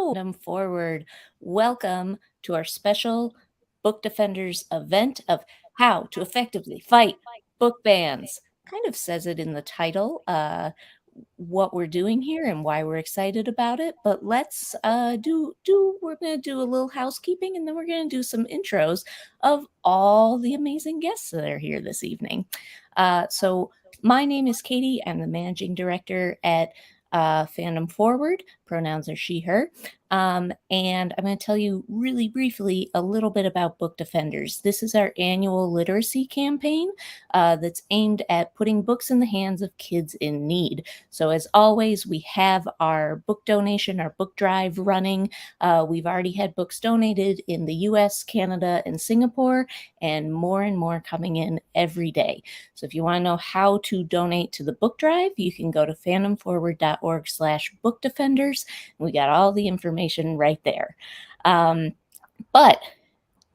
Forward. Welcome to our special Book Defenders event of how to effectively fight book bans. Kind of says it in the title, what we're doing here and why we're excited about it. But let's we're going to do a little housekeeping, and then we're going to do some intros of all the amazing guests that are here this evening. So my name is Katie. I'm the managing director at Fandom Forward. Pronouns are she, her. And I'm going to tell you really briefly a little bit about Book Defenders. This is our annual literacy campaign that's aimed at putting books in the hands of kids in need. So as always, we have our book donation, our book drive running. We've already had books donated in the US, Canada, and Singapore, and more coming in every day. So if you want to know how to donate to the book drive, you can go to fandomforward.org/bookdefenders. We got all the information right there. But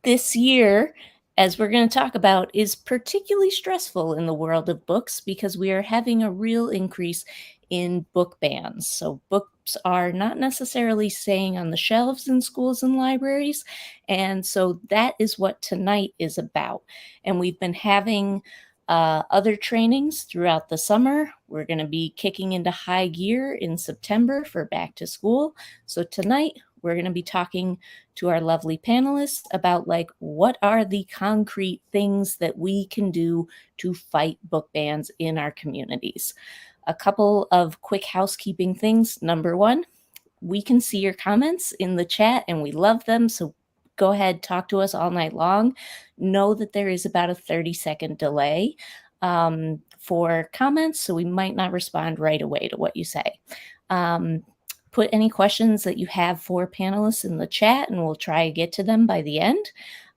this year, as we're going to talk about, is particularly stressful in the world of books because we are having a real increase in book bans. So books are not necessarily staying on the shelves in schools and libraries. And so that is what tonight is about. And we've been having other trainings throughout the summer. We're going to be kicking into high gear in September for back to school. So tonight, we're going to be talking to our lovely panelists about what are the concrete things that we can do to fight book bans in our communities. A couple of quick housekeeping things. Number one, we can see your comments in the chat and we love them. So go ahead, talk to us all night long. Know that there is about a 30-second delay for comments, so we might not respond right away to what you say. Put any questions that you have for panelists in the chat, and we'll try to get to them by the end.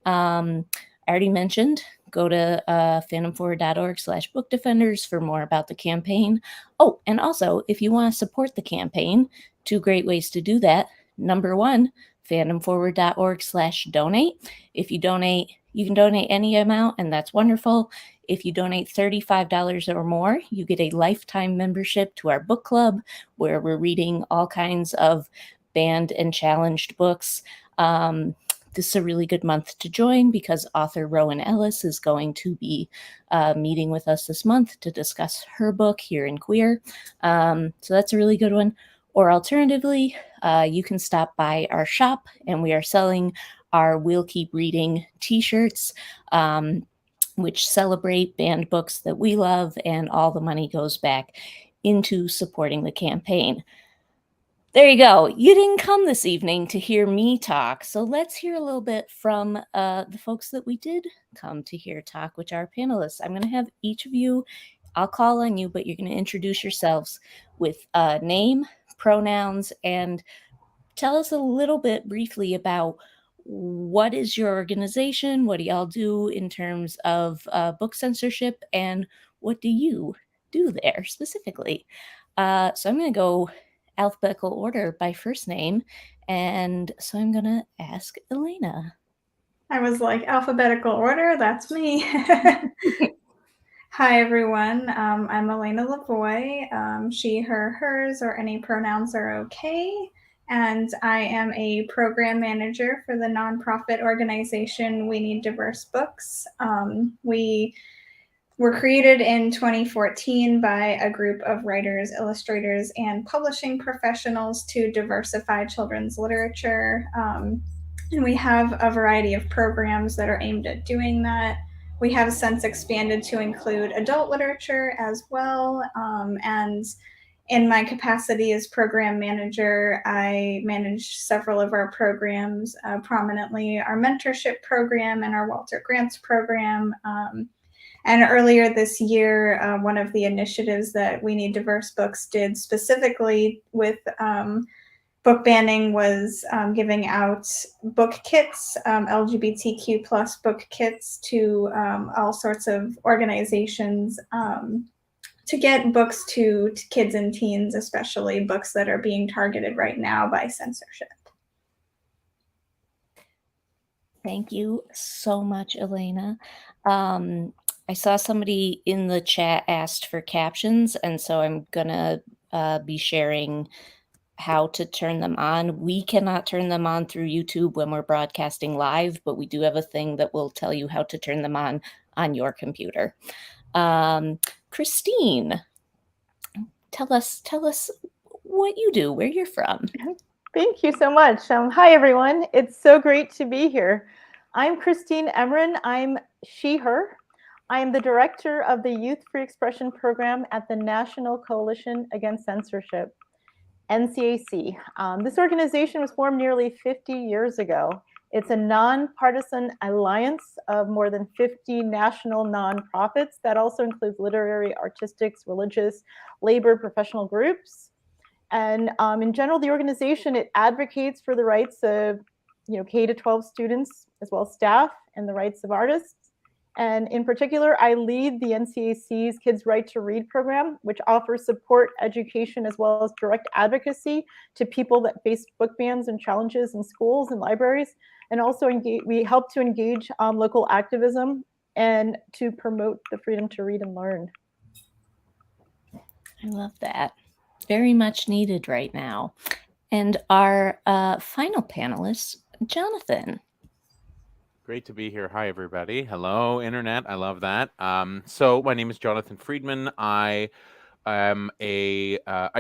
I already mentioned, go to fandomforward.org/bookdefenders for more about the campaign. Oh, and also, if you want to support the campaign, two great ways to do that. Number one, fandomforward.org/donate. If you donate, you can donate any amount, and that's wonderful. If you donate $35 or more, you get a lifetime membership to our book club, where we're reading all kinds of banned and challenged books. This is a really good month to join because author Rowan Ellis is going to be meeting with us this month to discuss her book here in Queer. So that's a really good one. Or alternatively, you can stop by our shop, and we are selling our We'll Keep Reading t-shirts, which celebrate banned books that we love, and all the money goes back into supporting the campaign. There you go. You didn't come this evening to hear me talk, so let's hear a little bit from the folks that we did come to hear talk, which are our panelists. I'm going to have each of you, I'll call on you, but you're going to introduce yourselves with name, pronouns, and tell us a little bit briefly about what is your organization, what do y'all do in terms of book censorship, and what do you do there specifically? So I'm going to go alphabetical order by first name, and so I'm going to ask Elena. I was like, alphabetical order, that's me. Hi, everyone. I'm Elena Lavoie. She, her, hers, or any pronouns are okay. And I am a program manager for the nonprofit organization We Need Diverse Books. We were created in 2014 by a group of writers, illustrators, and publishing professionals to diversify children's literature. And we have a variety of programs that are aimed at doing that. We have since expanded to include adult literature as well. And in my capacity as program manager, I manage several of our programs, prominently our mentorship program and our Walter Grants program. And earlier this year, one of the initiatives that We Need Diverse Books did specifically with book banning was giving out book kits, LGBTQ plus book kits to all sorts of organizations to get books to kids and teens, especially books that are being targeted right now by censorship. Thank you so much, Elena. I saw somebody in the chat asked for captions, and so I'm gonna be sharing how to turn them on. We cannot turn them on through YouTube when we're broadcasting live, but we do have a thing that will tell you how to turn them on your computer. Christine, tell us what you do, where you're from. Thank you so much. Hi, everyone. It's so great to be here. I'm Christine Emeren. I'm she, her. I am the director of the Youth Free Expression Program at the National Coalition Against Censorship, NCAC. This organization was formed nearly 50 years ago. It's a nonpartisan alliance of more than 50 national nonprofits that also includes literary, artistic, religious, labor, professional groups. And in general, the organization, it advocates for the rights of K-12 students as well as staff and the rights of artists. And in particular, I lead the NCAC's Kids Right to Read program, which offers support, education, as well as direct advocacy to people that face book bans and challenges in schools and libraries. And also we help to engage local activism and to promote the freedom to read and learn. I love that. Very much needed right now. And our final panelist, Jonathan. Great to be here. Hi, everybody. Hello, Internet. I love that. So my name is Jonathan Friedman. I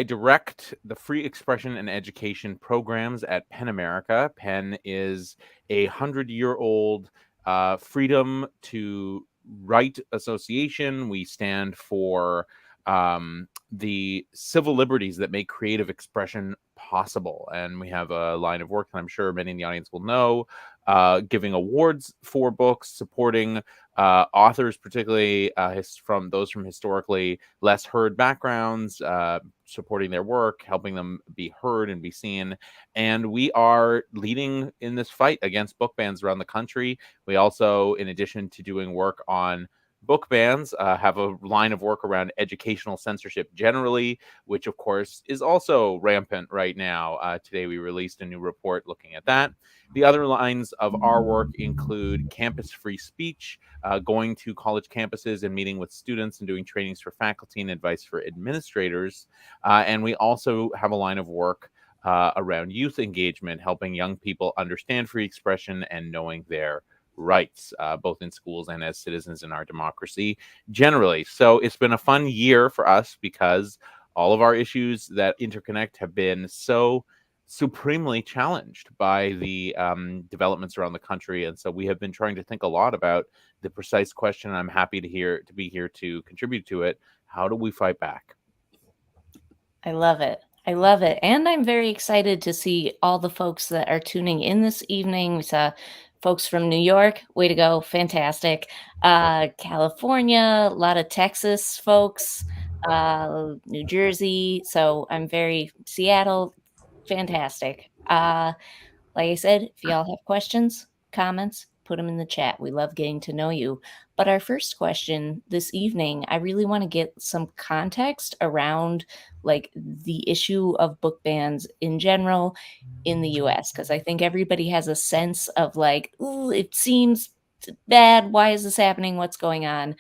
direct the free expression and education programs at PEN America. PEN is a 100-year-old freedom to write association. We stand for the civil liberties that make creative expression possible. And we have a line of work that I'm sure many in the audience will know, giving awards for books, supporting authors, particularly from those from historically less heard backgrounds, supporting their work, helping them be heard and be seen. And we are leading in this fight against book bans around the country. We also, in addition to doing work on book bans, have a line of work around educational censorship generally, which of course is also rampant right now. Today we released a new report looking at that. The other lines of our work include campus free speech, going to college campuses and meeting with students and doing trainings for faculty and advice for administrators. And we also have a line of work around youth engagement, helping young people understand free expression and knowing their rights, both in schools and as citizens in our democracy generally. So it's been a fun year for us because all of our issues that interconnect have been so supremely challenged by the developments around the country. And so we have been trying to think a lot about the precise question. I'm happy to be here to contribute to it. How do we fight back? I love it. I love it. And I'm very excited to see all the folks that are tuning in this evening. We saw folks from New York, way to go, fantastic. California, a lot of Texas folks, New Jersey. So I'm Seattle, fantastic. Like I said, if y'all have questions, comments, put them in the chat. We love getting to know you. But our first question this evening, I really want to get some context around like the issue of book bans in general in the US, because I think everybody has a sense of like, ooh, it seems bad. Why is this happening? What's going on?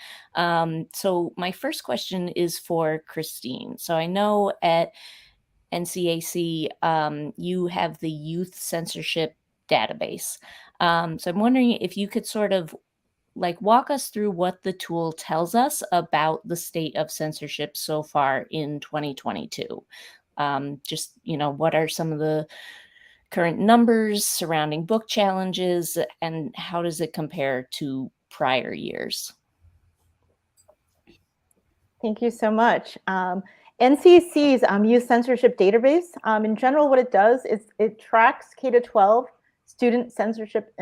So my first question is for Christine. So I know at NCAC, you have the Youth Censorship Database. So I'm wondering if you could sort of like walk us through what the tool tells us about the state of censorship so far in 2022. Just, what are some of the current numbers surrounding book challenges and how does it compare to prior years? Thank you so much. NCAC's Youth Censorship Database, in general, what it does is it tracks K-12 student censorship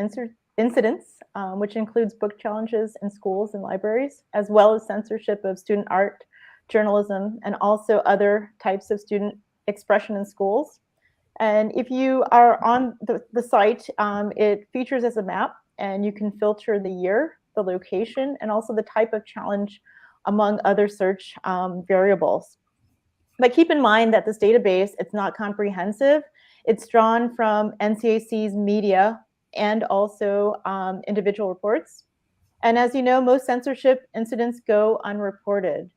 incidents, which includes book challenges in schools and libraries, as well as censorship of student art, journalism, and also other types of student expression in schools. And if you are on the site, it features as a map, and you can filter the year, the location, and also the type of challenge, among other search variables. But keep in mind that this database, it's not comprehensive. It's drawn from NCAC's media and also individual reports. And as you know, most censorship incidents go unreported.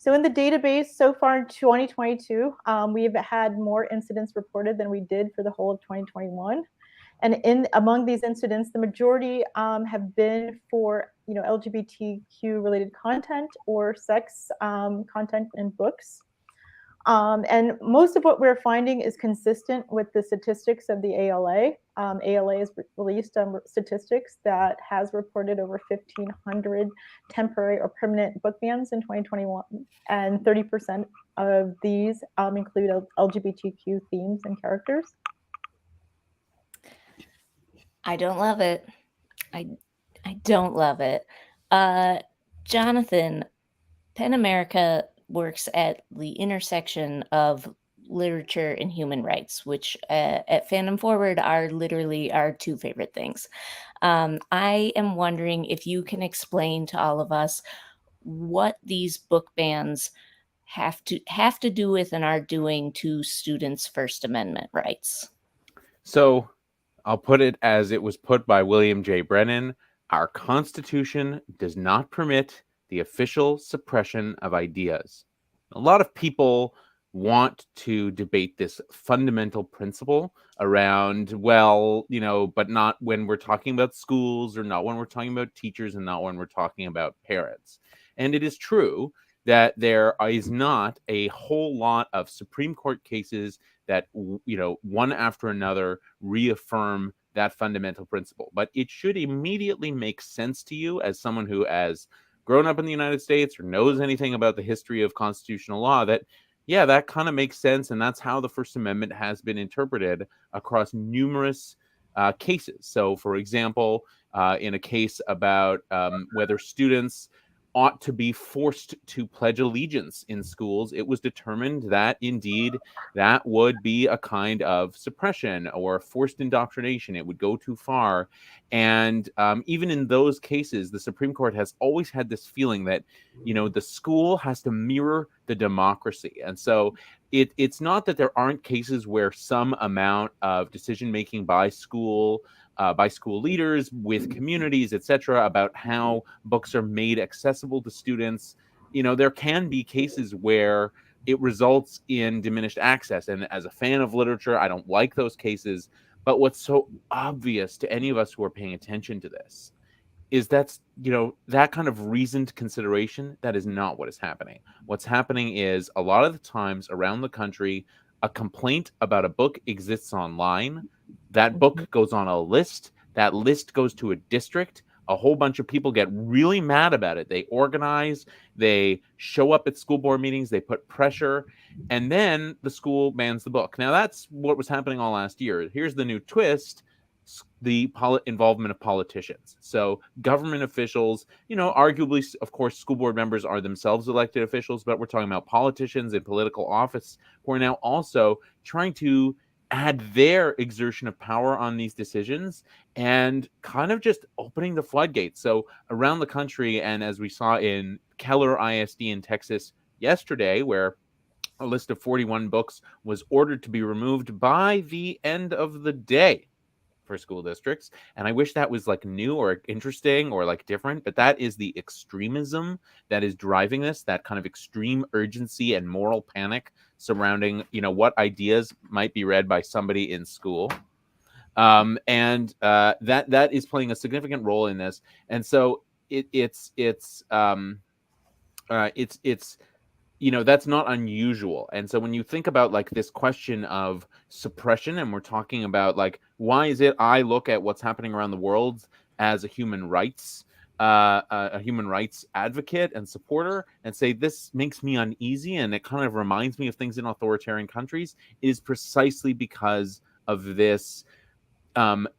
So in the database so far in 2022, we've had more incidents reported than we did for the whole of 2021. And among these incidents, the majority have been for LGBTQ related content or sex content in books. And most of what we're finding is consistent with the statistics of the ALA. ALA has released statistics that has reported over 1,500 temporary or permanent book bans in 2021, and 30% of these include LGBTQ themes and characters. I don't love it. I don't love it. Jonathan, PEN America works at the intersection of literature and human rights, which at Fandom Forward are literally our two favorite things. I am wondering if you can explain to all of us what these book bans have to do with and are doing to students' First Amendment rights. So I'll put it as it was put by William J. Brennan. Our Constitution does not permit the official suppression of ideas. A lot of people want to debate this fundamental principle around, well, but not when we're talking about schools, or not when we're talking about teachers, and not when we're talking about parents. And it is true that there is not a whole lot of Supreme Court cases that, one after another reaffirm that fundamental principle. But it should immediately make sense to you, as someone who has grown up in the United States or knows anything about the history of constitutional law, that, yeah, that kind of makes sense. And that's how the First Amendment has been interpreted across numerous cases. So, for example, in a case about whether students ought to be forced to pledge allegiance in schools, it was determined that indeed that would be a kind of suppression or forced indoctrination. It would go too far. And even in those cases, the Supreme Court has always had this feeling that, the school has to mirror the democracy. And so it's not that there aren't cases where some amount of decision making by school leaders with communities, etc., about how books are made accessible to students. There can be cases where it results in diminished access. And as a fan of literature, I don't like those cases. But what's so obvious to any of us who are paying attention to this is that kind of reasoned consideration, that is not what is happening. What's happening is, a lot of the times around the country, a complaint about a book exists online. That book goes on a list. That list goes to a district. A whole bunch of people get really mad about it. They organize, they show up at school board meetings, they put pressure, and then the school bans the book. Now, that's what was happening all last year. Here's the new twist: the involvement of politicians. So government officials, arguably, of course, school board members are themselves elected officials, but we're talking about politicians in political office who are now also trying to add their exertion of power on these decisions and kind of just opening the floodgates. So around the country, and as we saw in Keller ISD in Texas yesterday, where a list of 41 books was ordered to be removed by the end of the day for school districts. And I wish that was like new or interesting or like different, but that is the extremism that is driving this, that kind of extreme urgency and moral panic surrounding, what ideas might be read by somebody in school. And that is playing a significant role in this. And so it's that's not unusual. And so when you think about like this question of suppression, and we're talking about like, why is it I look at what's happening around the world as a human rights advocate and supporter and say, this makes me uneasy and it kind of reminds me of things in authoritarian countries, it is precisely because of this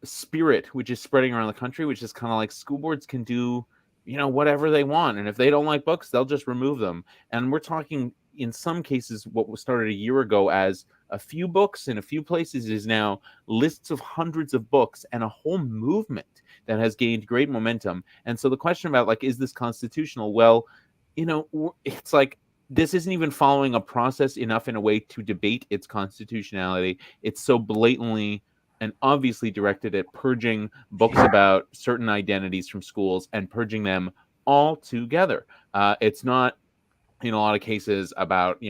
spirit which is spreading around the country, which is kind of like school boards can do whatever they want. And if they don't like books, they'll just remove them. And we're talking, in some cases, what was started a year ago as a few books in a few places is now lists of hundreds of books and a whole movement that has gained great momentum. And so the question about like, is this constitutional? Well, it's like, this isn't even following a process enough in a way to debate its constitutionality. It's so blatantly and obviously directed at purging books about certain identities from schools and purging them all together. It's not in a lot of cases about,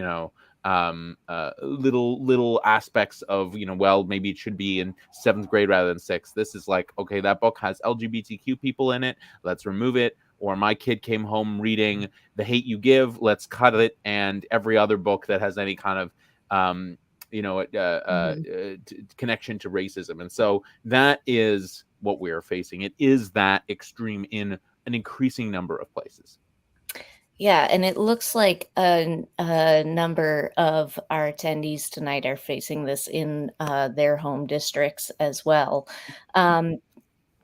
little aspects of, well, maybe it should be in 7th grade rather than 6th. This is like, okay, that book has LGBTQ people in it, let's remove it. Or my kid came home reading The Hate You Give, let's cut it. And every other book that has any kind of connection to racism. And so that is what we're facing. It is that extreme in an increasing number of places. Yeah, and it looks like a number of our attendees tonight are facing this in their home districts as well.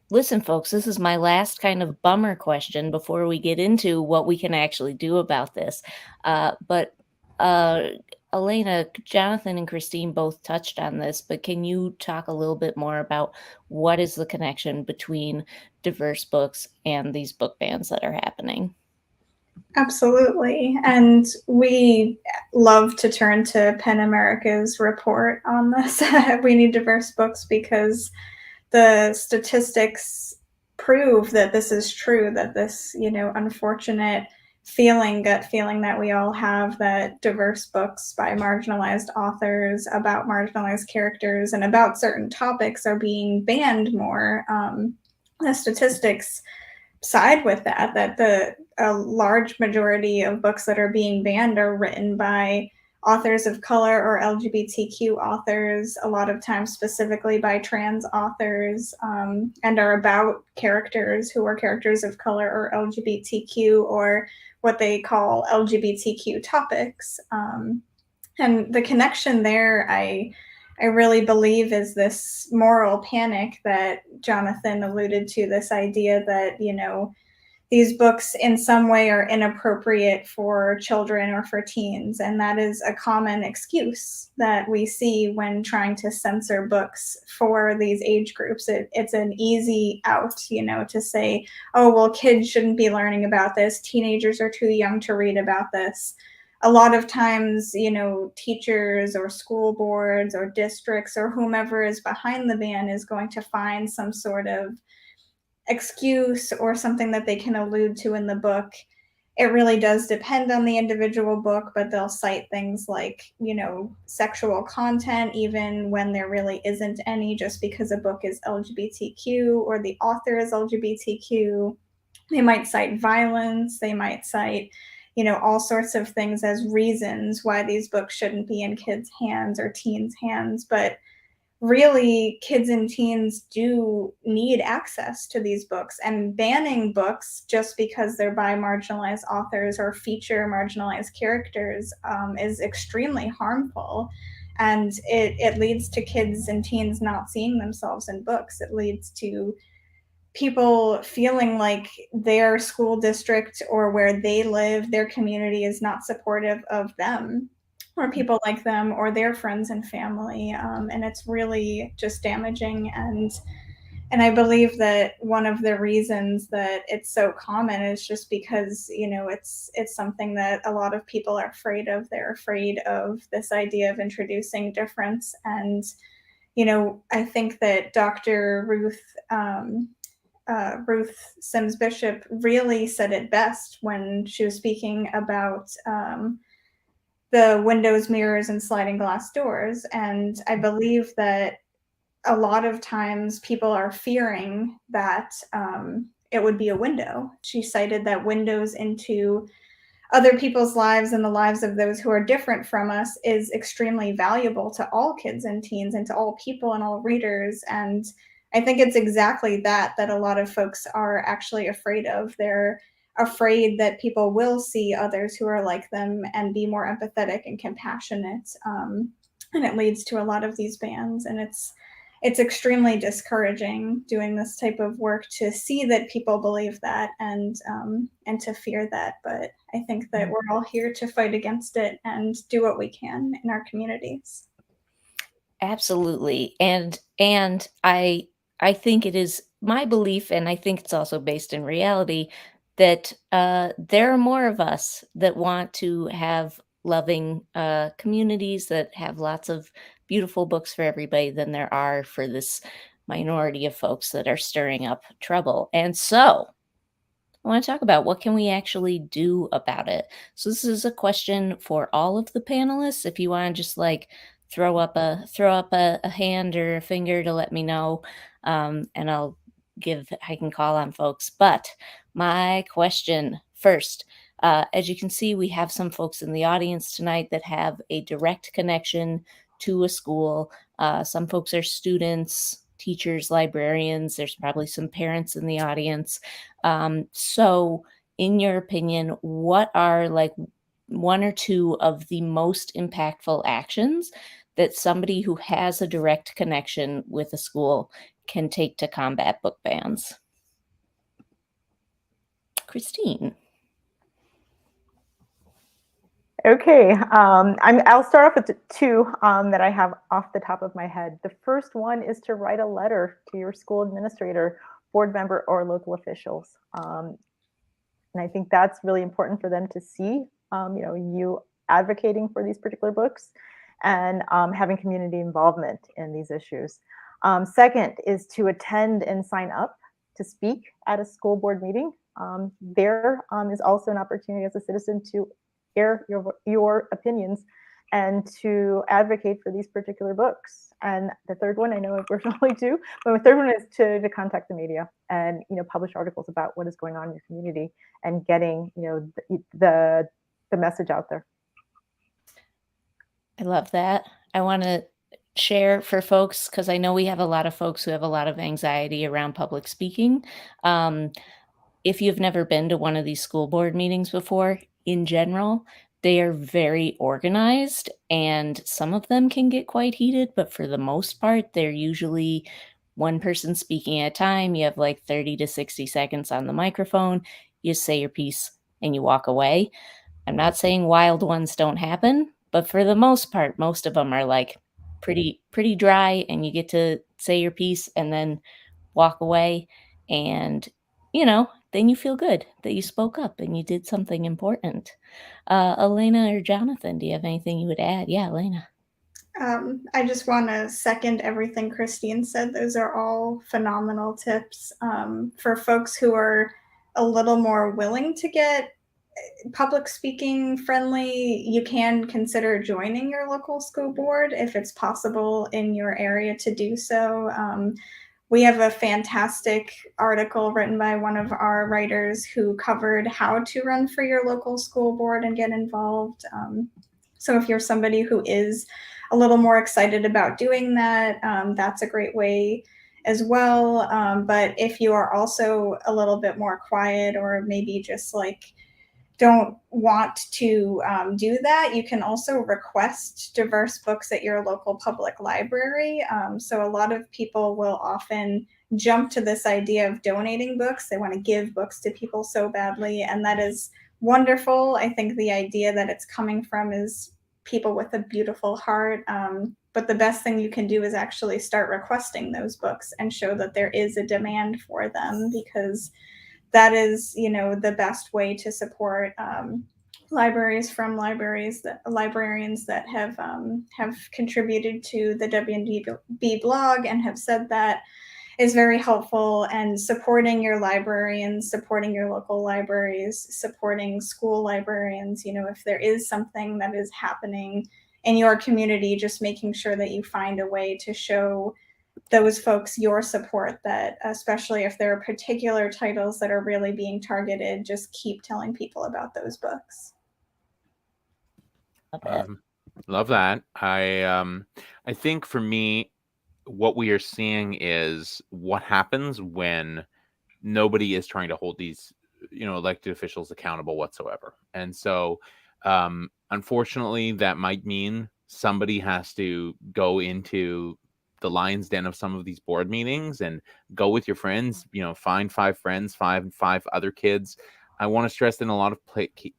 Listen, folks, this is my last kind of bummer question before we get into what we can actually do about this. But Elena, Jonathan, and Christine both touched on this, but can you talk a little bit more about what is the connection between diverse books and these book bans that are happening? Absolutely. And we love to turn to PEN America's report on this. We need diverse books because the statistics prove that this is true, that this, unfortunate gut feeling that we all have, that diverse books by marginalized authors about marginalized characters and about certain topics are being banned more. The statistics side with that a large majority of books that are being banned are written by authors of color or LGBTQ authors, a lot of times specifically by trans authors, and are about characters who are characters of color or LGBTQ, or what they call LGBTQ topics. And the connection there, I really believe, is this moral panic that Jonathan alluded to, this idea that, these books in some way are inappropriate for children or for teens. And that is a common excuse that we see when trying to censor books for these age groups. It's an easy out, to say, oh, well, kids shouldn't be learning about this. Teenagers are too young to read about this. A lot of times, teachers or school boards or districts or whomever is behind the ban is going to find some sort of excuse or something that they can allude to in the book. It really does depend on the individual book, but they'll cite things like, sexual content, even when there really isn't any, just because a book is LGBTQ or the author is LGBTQ. They might cite violence. They might cite, all sorts of things as reasons why these books shouldn't be in kids' hands or teens' hands. But really, kids and teens do need access to these books, and banning books just because they're by marginalized authors or feature marginalized characters is extremely harmful. And it leads to kids and teens not seeing themselves in books. It leads to people feeling like their school district or where they live, their community, is not supportive of them or people like them or their friends and family. And it's really just damaging. And I believe that one of the reasons that it's so common is just because, it's something that a lot of people are afraid of. They're afraid of this idea of introducing difference. And, I think that Dr. Ruth Sims Bishop really said it best when she was speaking about the windows, mirrors, and sliding glass doors. And I believe that a lot of times people are fearing that it would be a window. She cited that windows into other people's lives and the lives of those who are different from us is extremely valuable to all kids and teens and to all people and all readers. And I think it's exactly that a lot of folks are actually afraid of. They're afraid that people will see others who are like them and be more empathetic and compassionate. And it leads to a lot of these bans. And it's extremely discouraging doing this type of work to see that people believe that and to fear that. But I think that we're all here to fight against it and do what we can in our communities. Absolutely. And I think it is my belief, and I think it's also based in reality, that there are more of us that want to have loving communities that have lots of beautiful books for everybody than there are for this minority of folks that are stirring up trouble. And so I want to talk about what can we actually do about it. So this is a question for all of the panelists. If you want to just like throw up a hand or a finger to let me know, and I can call on folks. But my question first, as you can see, we have some folks in the audience tonight that have a direct connection to a school. Some folks are students, teachers, librarians. There's probably some parents in the audience. So in your opinion, what are like one or two of the most impactful actions that somebody who has a direct connection with a school can take to combat book bans? Christine. Okay, I'll start off with two that I have off the top of my head. The first one is to write a letter to your school administrator, board member, or local officials. And I think that's really important for them to see, you advocating for these particular books and having community involvement in these issues. Second is to attend and sign up to speak at a school board meeting. There is also an opportunity as a citizen to air your opinions and to advocate for these particular books. And the third one, I know we're only two, but the third one is to contact the media and publish articles about what is going on in your community and getting the message out there. I love that. I want to share for folks, because I know we have a lot of folks who have a lot of anxiety around public speaking. If you've never been to one of these school board meetings before, in general, they are very organized and some of them can get quite heated, but for the most part, they're usually one person speaking at a time. You have like 30 to 60 seconds on the microphone. You say your piece and you walk away. I'm not saying wild ones don't happen, but for the most part, most of them are like pretty dry, and you get to say your piece and then walk away. And, then you feel good that you spoke up and you did something important. Elena or Jonathan, do you have anything you would add? Yeah, Elena. I just want to second everything Christine said. Those are all phenomenal tips for folks who are a little more willing to get public speaking friendly. You can consider joining your local school board if it's possible in your area to do so. We have a fantastic article written by one of our writers who covered how to run for your local school board and get involved. So if you're somebody who is a little more excited about doing that, that's a great way as well. But if you are also a little bit more quiet, or maybe just like don't want to do that, you can also request diverse books at your local public library. So a lot of people will often jump to this idea of donating books. They want to give books to people so badly, and that is wonderful. I think the idea that it's coming from is people with a beautiful heart. But the best thing you can do is actually start requesting those books and show that there is a demand for them, because that is, the best way to support libraries from librarians that have contributed to the WNDB blog and have said that is very helpful. And supporting your librarians, supporting your local libraries, supporting school librarians, if there is something that is happening in your community, just making sure that you find a way to show those folks your support, that especially if there are particular titles that are really being targeted, just keep telling people about those books. Love that. I think for me, what we are seeing is what happens when nobody is trying to hold these, elected officials accountable whatsoever. And so, unfortunately, that might mean somebody has to go into the lion's den of some of these board meetings and go with your friends, find 5 friends, five other kids. I want to stress that in a lot of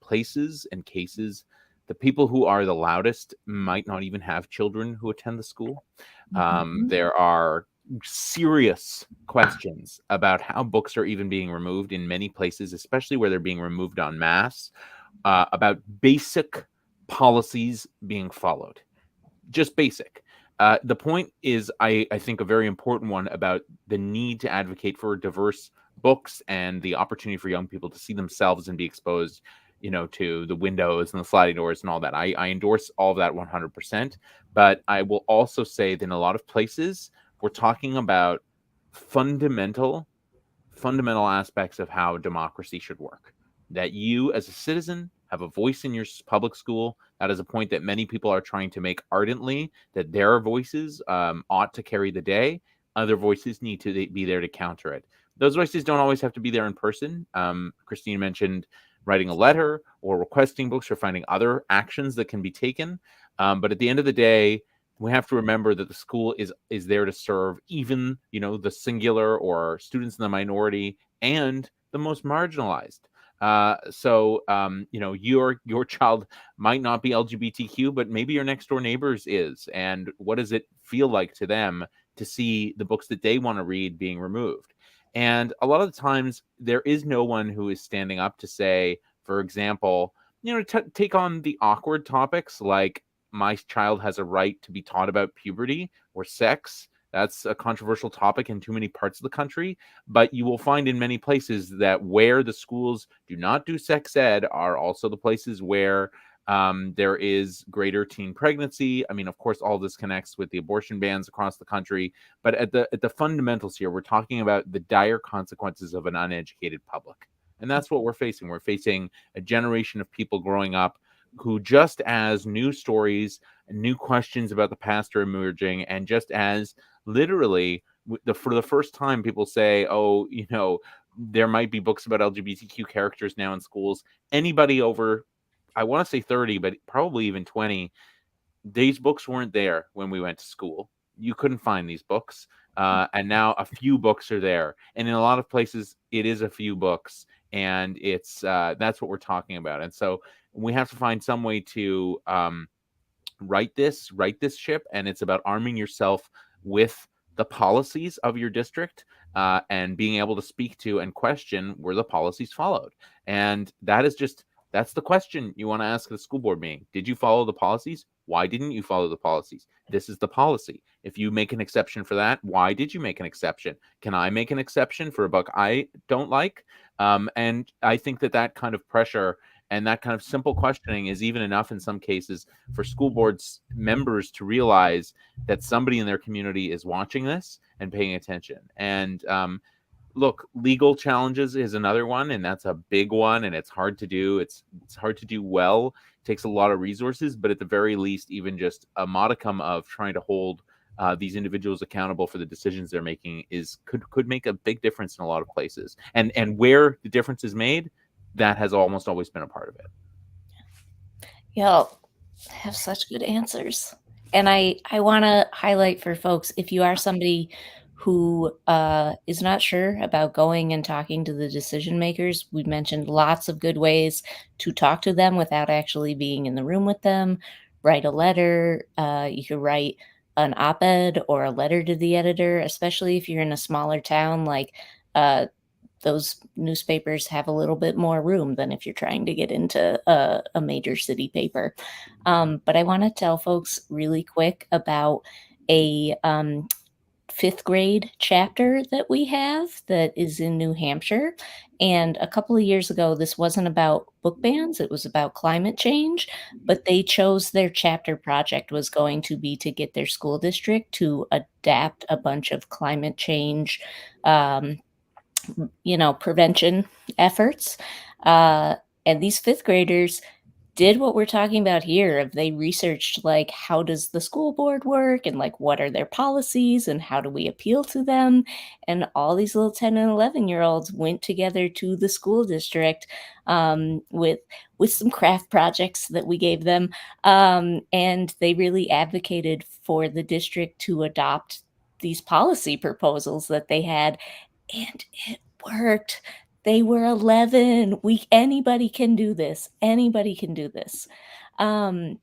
places and cases, the people who are the loudest might not even have children who attend the school. There are serious questions about how books are even being removed in many places, especially where they're being removed en masse, about basic policies being followed. Just basic. The point is, I think, a very important one about the need to advocate for diverse books and the opportunity for young people to see themselves and be exposed, to the windows and the sliding doors and all that. I endorse all of that 100%. But I will also say that in a lot of places, we're talking about fundamental aspects of how democracy should work. That you, as a citizen, have a voice in your public school. That is a point that many people are trying to make ardently, that their voices ought to carry the day. Other voices need to be there to counter it. Those voices don't always have to be there in person. Christine mentioned writing a letter or requesting books or finding other actions that can be taken. But at the end of the day, we have to remember that the school is there to serve even, the singular or students in the minority and the most marginalized. So your child might not be LGBTQ, but maybe your next door neighbor's is. And what does it feel like to them to see the books that they want to read being removed? And a lot of the times there is no one who is standing up to say, for example, take on the awkward topics like my child has a right to be taught about puberty or sex. That's a controversial topic in too many parts of the country. But you will find in many places that where the schools do not do sex ed are also the places where there is greater teen pregnancy. I mean, of course, all this connects with the abortion bans across the country. But at the fundamentals here, we're talking about the dire consequences of an uneducated public. And that's what we're facing. We're facing a generation of people growing up who, just as new stories and new questions about the past are emerging, and just as literally for the first time people say, oh, there might be books about LGBTQ characters now in schools. Anybody over, I want to say 30, but probably even 20, these books weren't there when we went to school. You couldn't find these books. And now a few books are there. And in a lot of places, it is a few books. And it's that's what we're talking about. And so we have to find some way to right this ship. And it's about arming yourself with the policies of your district and being able to speak to and question were the policies followed. And that's the question you want to ask the school board meeting. Did you follow the policies? Why didn't you follow the policies? This is the policy. If you make an exception for that, why did you make an exception? Can I make an exception for a book I don't like? And I think that kind of pressure and that kind of simple questioning is even enough in some cases for school boards members to realize that somebody in their community is watching this and paying attention. And look, legal challenges is another one, and that's a big one, and it's hard to do. It's hard to do well. It takes a lot of resources, but at the very least, even just a modicum of trying to hold these individuals accountable for the decisions they're making could make a big difference in a lot of places. And where the difference is made, that has almost always been a part of it. Y'all have such good answers. And I want to highlight for folks, if you are somebody who is not sure about going and talking to the decision makers, we mentioned lots of good ways to talk to them without actually being in the room with them. Write a letter. You could write an op-ed or a letter to the editor, especially if you're in a smaller town. Like those newspapers have a little bit more room than if you're trying to get into a major city paper. But I want to tell folks really quick about a fifth grade chapter that we have that is in New Hampshire. And a couple of years ago, this wasn't about book bans, it was about climate change, but they chose their chapter project was going to be to get their school district to adapt a bunch of climate change prevention efforts. And these fifth graders did what we're talking about here. They researched like, how does the school board work, and like, what are their policies and how do we appeal to them? And all these little 10 and 11-year-olds went together to the school district with some craft projects that we gave them. And they really advocated for the district to adopt these policy proposals that they had. And it worked. They were 11. Anybody can do this. Anybody can do this. But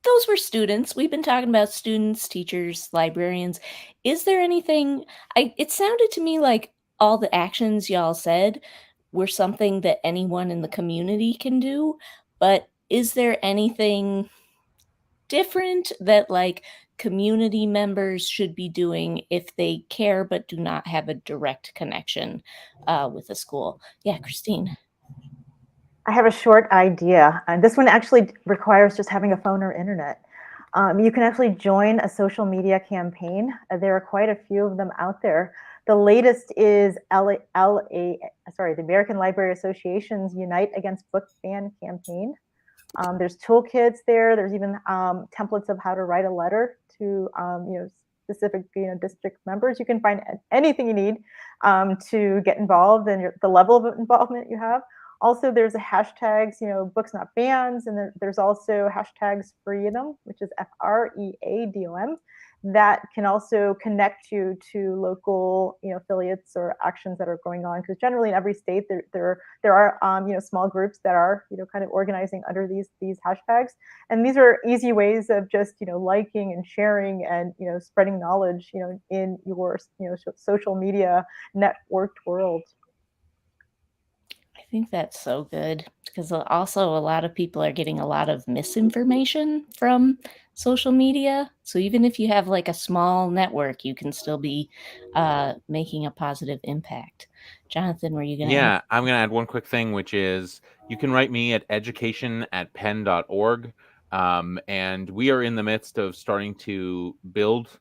those were students. We've been talking about students, teachers, librarians. Is there anything? It sounded to me like all the actions y'all said were something that anyone in the community can do. But is there anything different that like community members should be doing if they care but do not have a direct connection with the school. Yeah, Christine. I have a short idea. This one actually requires just having a phone or internet. You can actually join a social media campaign. There are quite a few of them out there. The latest is the American Library Association's Unite Against Book Ban campaign. There's toolkits there. There's even templates of how to write a letter to specific district members. You can find anything you need to get involved and the level of involvement you have. Also, there's a hashtags, books not bans, and there's also hashtags Freedom, which is FREADOM, that can also connect you to local, affiliates or actions that are going on. Because generally, in every state, there are small groups that are kind of organizing under these hashtags, and these are easy ways of just liking and sharing and spreading knowledge in your social media networked world. I think that's so good because also a lot of people are getting a lot of misinformation from social media. So even if you have like a small network, you can still be making a positive impact. Jonathan, were you going to? Yeah, I'm going to add one quick thing, which is you can write me at education@penn.org. And we are in the midst of starting to build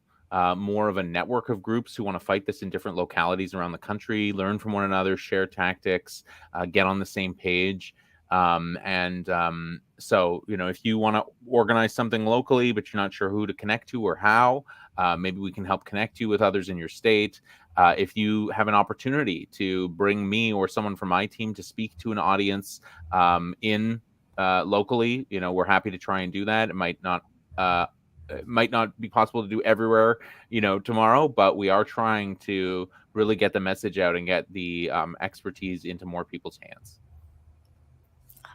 more of a network of groups who want to fight this in different localities around the country, learn from one another, share tactics, get on the same page. So, if you want to organize something locally, but you're not sure who to connect to or how, maybe we can help connect you with others in your state. If you have an opportunity to bring me or someone from my team to speak to an audience locally, we're happy to try and do that. It might not be possible to do everywhere, tomorrow, but we are trying to really get the message out and get the expertise into more people's hands.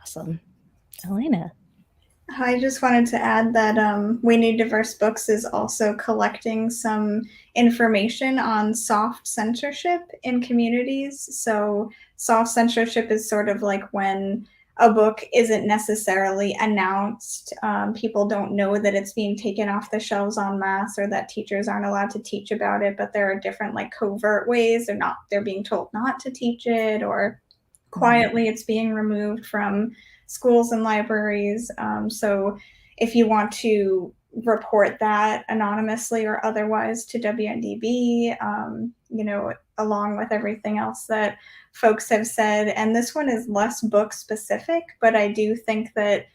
Awesome. Elena. I just wanted to add that We Need Diverse Books is also collecting some information on soft censorship in communities. So soft censorship is sort of like when a book isn't necessarily announced. People don't know that it's being taken off the shelves en masse or that teachers aren't allowed to teach about it, but there are different like covert ways they're being told not to teach it, or quietly it's being removed from schools and libraries. So if you want to report that anonymously or otherwise to WNDB, along with everything else that folks have said. And this one is less book specific, but I do think that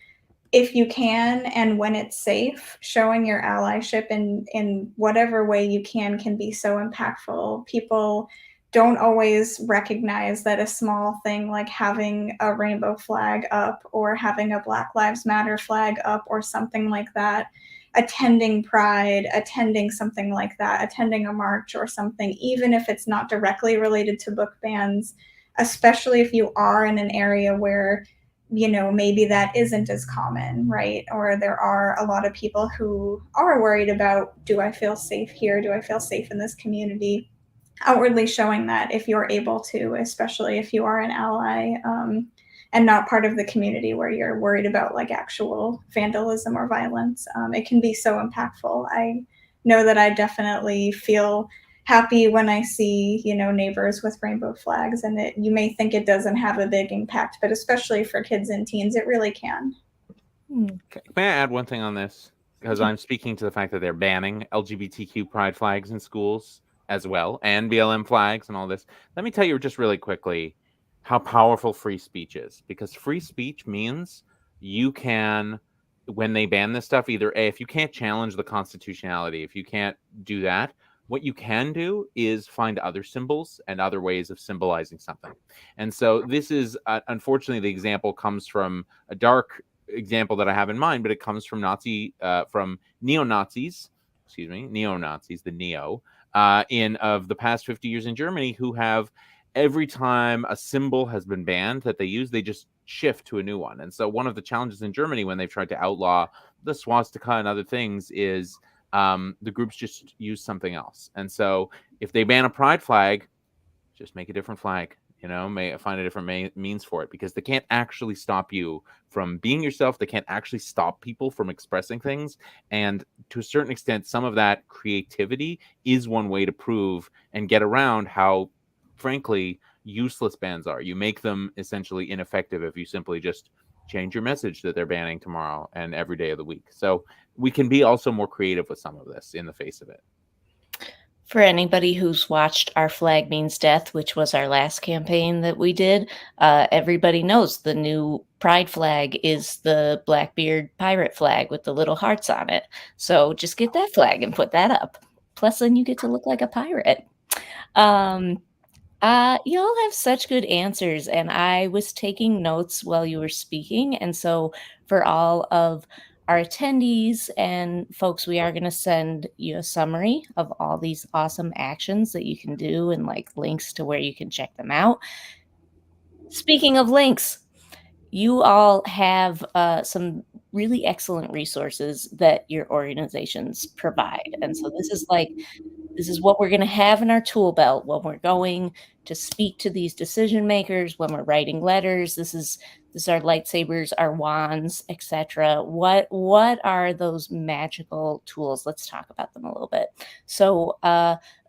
if you can and when it's safe, showing your allyship in whatever way you can be so impactful. People don't always recognize that a small thing like having a rainbow flag up or having a Black Lives Matter flag up or something like that, attending Pride, attending something like that, attending a march or something, even if it's not directly related to book bans, especially if you are in an area where maybe that isn't as common, right? Or there are a lot of people who are worried about, do I feel safe here? Do I feel safe in this community? Outwardly showing that if you're able to, especially if you are an ally and not part of the community where you're worried about like actual vandalism or violence, it can be so impactful. I know that I definitely feel happy when I see, neighbors with rainbow flags, and you may think it doesn't have a big impact, but especially for kids and teens, it really can. Okay. May I add one thing on this? Because I'm speaking to the fact that they're banning LGBTQ pride flags in schools as well, and BLM flags and all this. Let me tell you just really quickly how powerful free speech is, because free speech means you can, when they ban this stuff, either A, if you can't challenge the constitutionality, if you can't do that, what you can do is find other symbols and other ways of symbolizing something. And so this is, unfortunately, the example comes from a dark example that I have in mind, but it comes from neo-Nazis, the neo, of the past 50 years in Germany, who have, every time a symbol has been banned that they use, they just shift to a new one. And so one of the challenges in Germany when they've tried to outlaw the swastika and other things is the groups just use something else. And so if they ban a pride flag, just make a different flag. may find a different means for it, because they can't actually stop you from being yourself. They can't actually stop people from expressing things. And to a certain extent, some of that creativity is one way to prove and get around how, frankly, useless bans are. You make them essentially ineffective if you simply just change your message that they're banning tomorrow and every day of the week. So we can be also more creative with some of this in the face of it. For anybody who's watched Our Flag Means Death, which was our last campaign that we did, everybody knows the new pride flag is the Blackbeard pirate flag with the little hearts on it. So just get that flag and put that up. Plus, then you get to look like a pirate. Y'all have such good answers, and I was taking notes while you were speaking. And so for all of our attendees and folks, we are going to send you a summary of all these awesome actions that you can do and like links to where you can check them out. Speaking of links, you all have some really excellent resources that your organizations provide. And so this is what we're going to have in our tool belt when we're going to speak to these decision makers, when we're writing letters. This is our lightsabers, our wands, etc. What are those magical tools? Let's talk about them a little bit. So,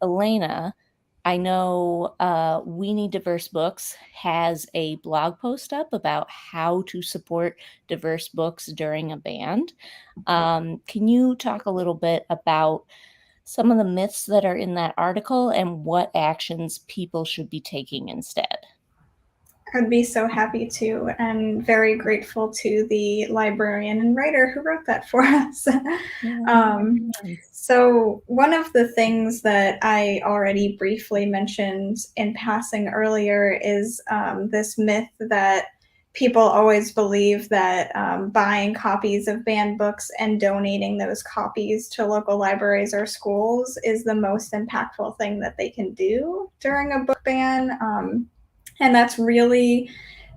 Elena, I know We Need Diverse Books has a blog post up about how to support diverse books during a band. Can you talk a little bit about some of the myths that are in that article and what actions people should be taking instead? I'd be so happy to, and very grateful to the librarian and writer who wrote that for us. So one of the things that I already briefly mentioned in passing earlier is this myth that people always believe that buying copies of banned books and donating those copies to local libraries or schools is the most impactful thing that they can do during a book ban. And that's really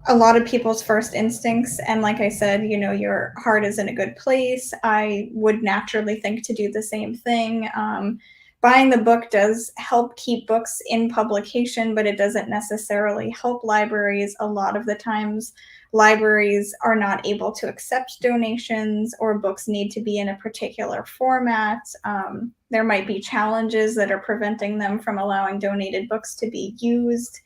a lot of people's first instincts. And like I said, your heart is in a good place. I would naturally think to do the same thing. Buying the book does help keep books in publication, but it doesn't necessarily help libraries. A lot of the times, libraries are not able to accept donations, or books need to be in a particular format. There might be challenges that are preventing them from allowing donated books to be used.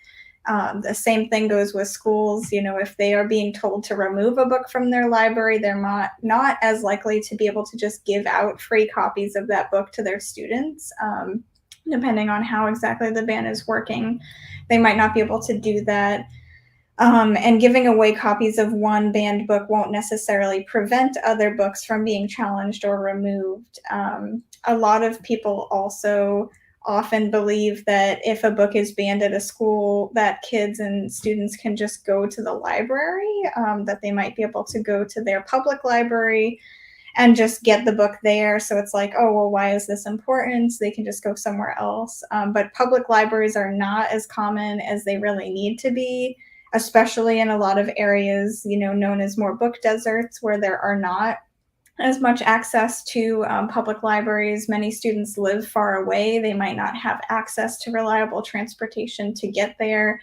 The same thing goes with schools. If they are being told to remove a book from their library, they're not as likely to be able to just give out free copies of that book to their students. Depending on how exactly the ban is working, they might not be able to do that. And giving away copies of one banned book won't necessarily prevent other books from being challenged or removed. A lot of people also often believe that if a book is banned at a school, that kids and students can just go to the library, that they might be able to go to their public library and just get the book there. So it's like, oh, well, why is this important? So they can just go somewhere else. But public libraries are not as common as they really need to be, especially in a lot of areas, known as more book deserts, where there are not as much access to public libraries. Many students live far away. They might not have access to reliable transportation to get there.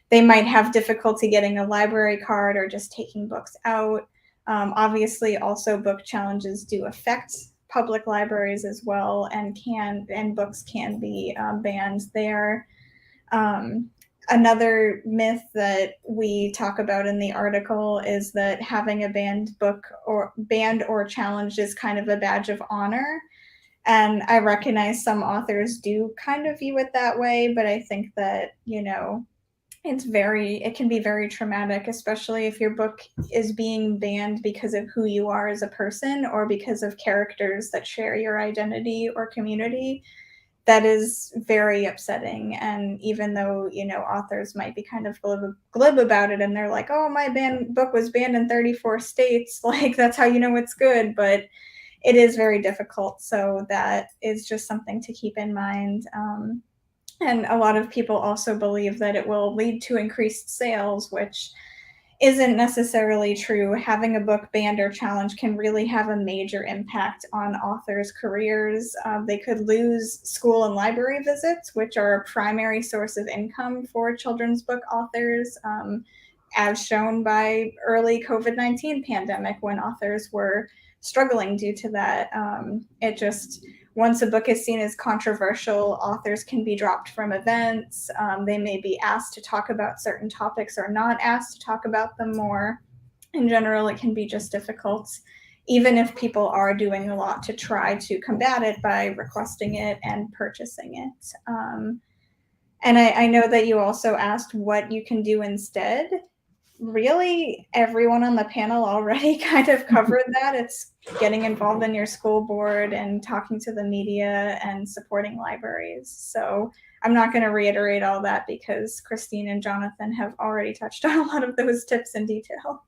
They might have difficulty getting a library card or just taking books out. Obviously, also book challenges do affect public libraries as well, and books can be banned there. Another myth that we talk about in the article is that having a banned book or banned or challenged is kind of a badge of honor. And I recognize some authors do kind of view it that way, but I think that, it can be very traumatic, especially if your book is being banned because of who you are as a person or because of characters that share your identity or community. That is very upsetting. And even though, authors might be kind of glib about it, and they're like, oh, my book was banned in 34 states, like that's how you know it's good, but it is very difficult. So that is just something to keep in mind. And a lot of people also believe that it will lead to increased sales, which isn't necessarily true. Having a book banned or challenged can really have a major impact on authors' careers. They could lose school and library visits, which are a primary source of income for children's book authors, as shown by early COVID-19 pandemic when authors were struggling due to that. Once a book is seen as controversial, authors can be dropped from events. They may be asked to talk about certain topics or not asked to talk about them more. In general, it can be just difficult, even if people are doing a lot to try to combat it by requesting it and purchasing it. And I know that you also asked what you can do instead. Really, everyone on the panel already kind of covered that. It's getting involved in your school board and talking to the media and supporting libraries. So I'm not going to reiterate all that because Christine and Jonathan have already touched on a lot of those tips in detail.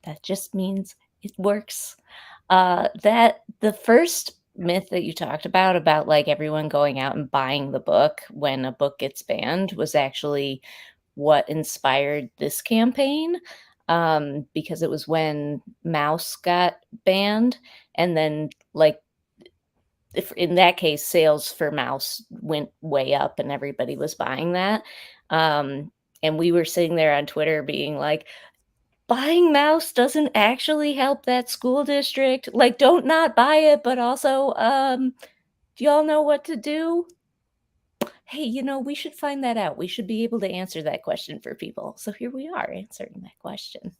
That just means it works. That the first myth that you talked about like everyone going out and buying the book when a book gets banned was actually what inspired this campaign, because it was when Mouse got banned, and then like if in that case sales for Mouse went way up and everybody was buying that, and we were sitting there on Twitter being like, buying Mouse doesn't actually help that school district. Like, don't not buy it, but also, do y'all know what to do? Hey, we should find that out. We should be able to answer that question for people. So here we are answering that question.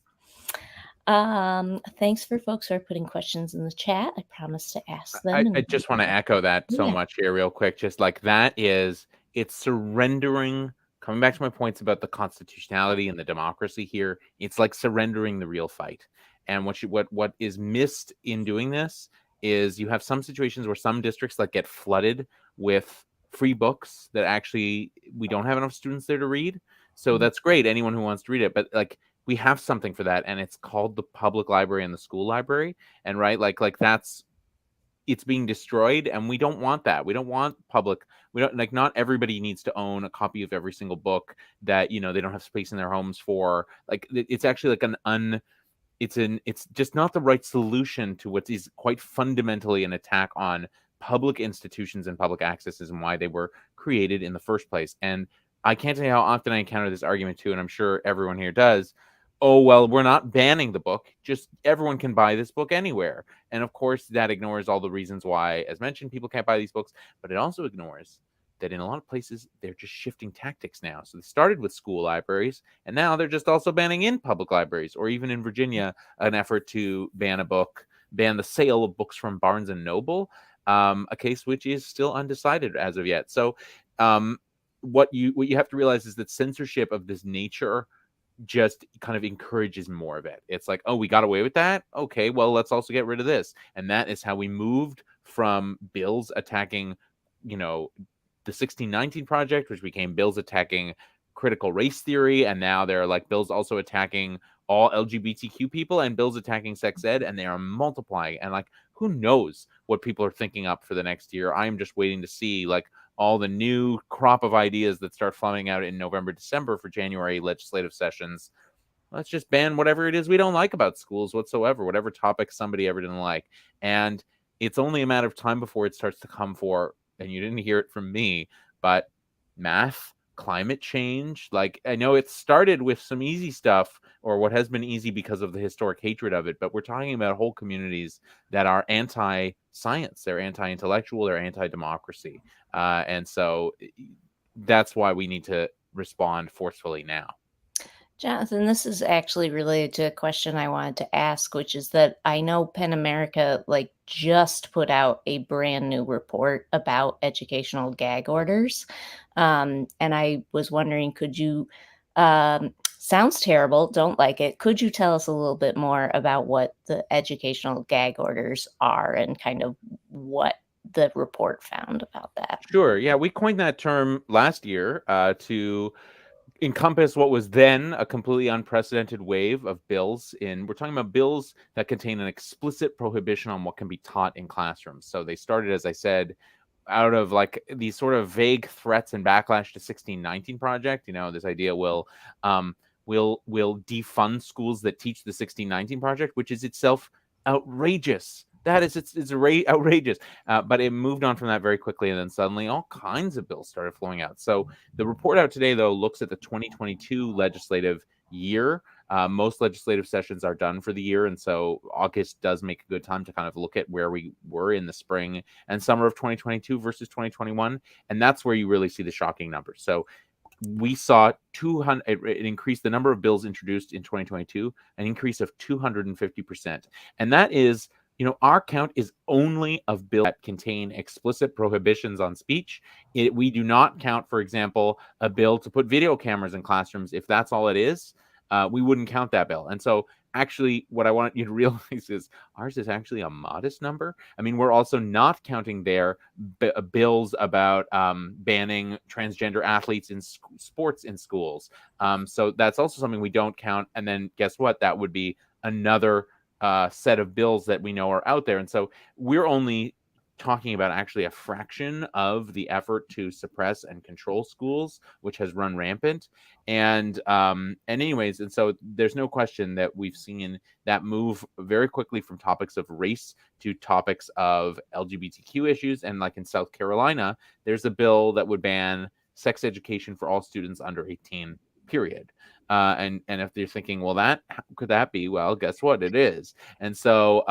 Thanks for folks who are putting questions in the chat. I promise to ask them. I just want to echo that so Yeah. much here real quick. Just like it's surrendering, coming back to my points about the constitutionality and the democracy here, it's like surrendering the real fight. And what is missed in doing this is you have some situations where some districts like get flooded with free books that actually we don't have enough students there to read. So that's great, anyone who wants to read it, but like we have something for that, and it's called the public library and the school library. And right, like that's, it's being destroyed, and we don't want that. We don't want public. We don't, like, not everybody needs to own a copy of every single book that they don't have space in their homes for. Like it's actually like it's just not the right solution to what is quite fundamentally an attack on public institutions and public accesses and why they were created in the first place. And I can't tell you how often I encounter this argument too, and I'm sure everyone here does. Oh, well, we're not banning the book. Just everyone can buy this book anywhere. And of course, that ignores all the reasons why, as mentioned, people can't buy these books. But it also ignores that in a lot of places, they're just shifting tactics now. So they started with school libraries, and now they're just also banning in public libraries, or even in Virginia, an effort to ban the sale of books from Barnes and Noble, a case which is still undecided as of yet. So what you have to realize is that censorship of this nature just kind of encourages more of it. It's like, oh, we got away with that? Okay, well, let's also get rid of this. And that is how we moved from bills attacking, the 1619 Project, which became bills attacking critical race theory. And now there are like bills also attacking all LGBTQ people and bills attacking sex ed, and they are multiplying. And like, who knows what people are thinking up for the next year? I'm just waiting to see like all the new crop of ideas that start flowing out in November, December for January legislative sessions. Let's just ban whatever it is we don't like about schools whatsoever, whatever topic somebody ever didn't like. And it's only a matter of time before it starts to come for, and you didn't hear it from me, but math, climate change. Like, I know it started with some easy stuff, or what has been easy because of the historic hatred of it, but we're talking about whole communities that are anti-science, they're anti-intellectual, they're anti-democracy. And so that's why we need to respond forcefully now. Jonathan, this is actually related to a question I wanted to ask, which is that I know PEN America just put out a brand new report about educational gag orders. And I was wondering, could you, sounds terrible, don't like it. Could you tell us a little bit more about what the educational gag orders are and kind of what the report found about that? Sure. Yeah, we coined that term last year to encompass what was then a completely unprecedented wave of bills. We're talking about bills that contain an explicit prohibition on what can be taught in classrooms. So they started, as I said, out of like these sort of vague threats and backlash to 1619 Project. This idea will will defund schools that teach the 1619 project, which is itself outrageous. That is, it's outrageous. But it moved on from that very quickly, and then suddenly all kinds of bills started flowing out. So the report out today, though, looks at the 2022 legislative year. Most legislative sessions are done for the year, and so August does make a good time to kind of look at where we were in the spring and summer of 2022 versus 2021, and that's where you really see the shocking numbers. So we saw it increased the number of bills introduced in 2022, an increase of 250%, and that is, our count is only of bills that contain explicit prohibitions on speech. We do not count, for example, a bill to put video cameras in classrooms. If that's all it is, we wouldn't count that bill. And so actually, what I want you to realize is ours is actually a modest number. I mean, we're also not counting their bills about banning transgender athletes in sports in schools. So that's also something we don't count. And then guess what? That would be another set of bills that we know are out there. And so we're only talking about actually a fraction of the effort to suppress and control schools, which has run rampant. And anyways, and so there's no question that we've seen that move very quickly from topics of race to topics of LGBTQ issues. And like in South Carolina, there's a bill that would ban sex education for all students under 18, period. And if they're thinking, well, how could that be? Well, guess what? It is. And so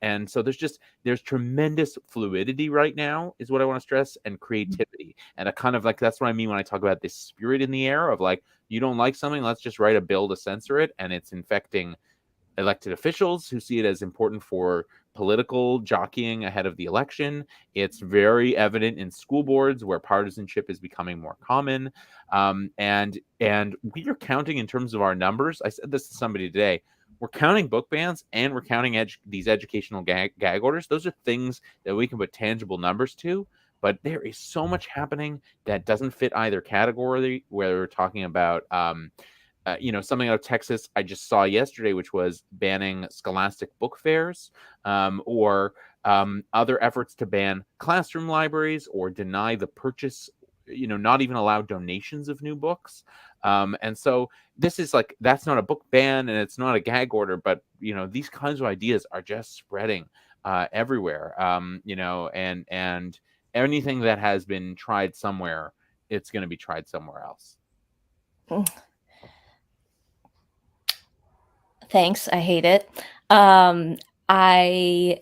there's tremendous fluidity right now, is what I want to stress, and creativity. And a kind of like, that's what I mean when I talk about this spirit in the air of like, you don't like something, let's just write a bill to censor it. And it's infecting elected officials who see it as important for political jockeying ahead of the election. It's very evident in school boards where partisanship is becoming more common. And we are counting in terms of our numbers. I said this to somebody today. We're counting book bans and we're counting these educational gag orders. Those are things that we can put tangible numbers to. But there is so much happening that doesn't fit either category, whether we're talking about something out of Texas I just saw yesterday, which was banning scholastic book fairs, or other efforts to ban classroom libraries or deny the purchase, not even allow donations of new books. And so this is like, that's not a book ban and it's not a gag order, but, these kinds of ideas are just spreading everywhere, and anything that has been tried somewhere, it's going to be tried somewhere else. Thanks. I hate it. I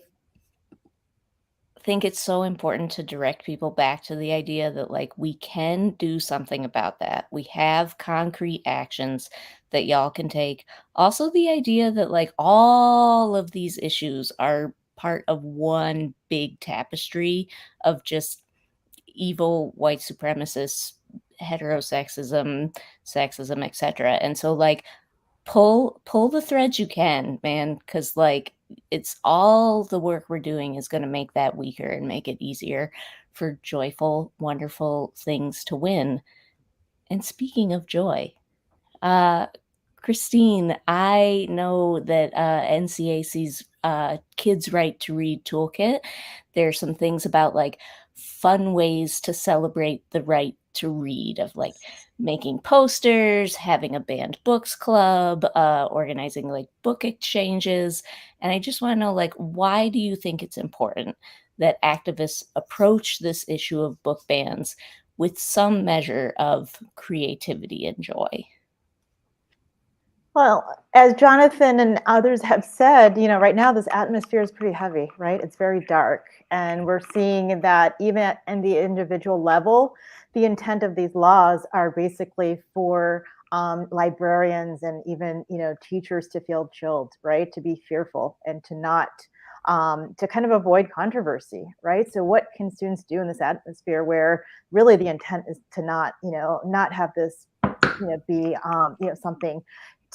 think it's so important to direct people back to the idea that like we can do something about that. We have concrete actions that y'all can take. Also, the idea that like all of these issues are part of one big tapestry of just evil white supremacists, heterosexism, sexism, etc. And so like pull the threads you can, man, because like it's all the work we're doing is going to make that weaker and make it easier for joyful, wonderful things to win. And speaking of joy, Christine, I know that NCAC's Kids Right to Read toolkit, there's some things about like fun ways to celebrate the right to read, of like making posters, having a banned books club, organizing like book exchanges. And I just want to know, like, why do you think it's important that activists approach this issue of book bans with some measure of creativity and joy? Well, as Jonathan and others have said, right now this atmosphere is pretty heavy, right? It's very dark. And we're seeing that even at the individual level, the intent of these laws are basically for librarians and even, teachers to feel chilled, right? To be fearful and to not, to kind of avoid controversy, right? So what can students do in this atmosphere where really the intent is to not, not have this, be, something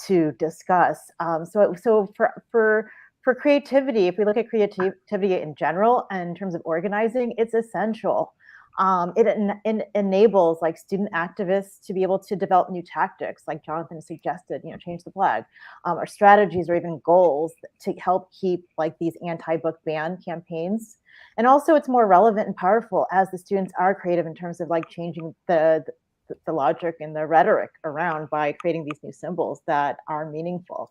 to discuss. So for creativity, if we look at creativity in general and in terms of organizing, it's essential. It enables like student activists to be able to develop new tactics, like Jonathan suggested, change the flag, or strategies or even goals to help keep like these anti-book ban campaigns. And also it's more relevant and powerful as the students are creative in terms of like changing the the logic and the rhetoric around by creating these new symbols that are meaningful.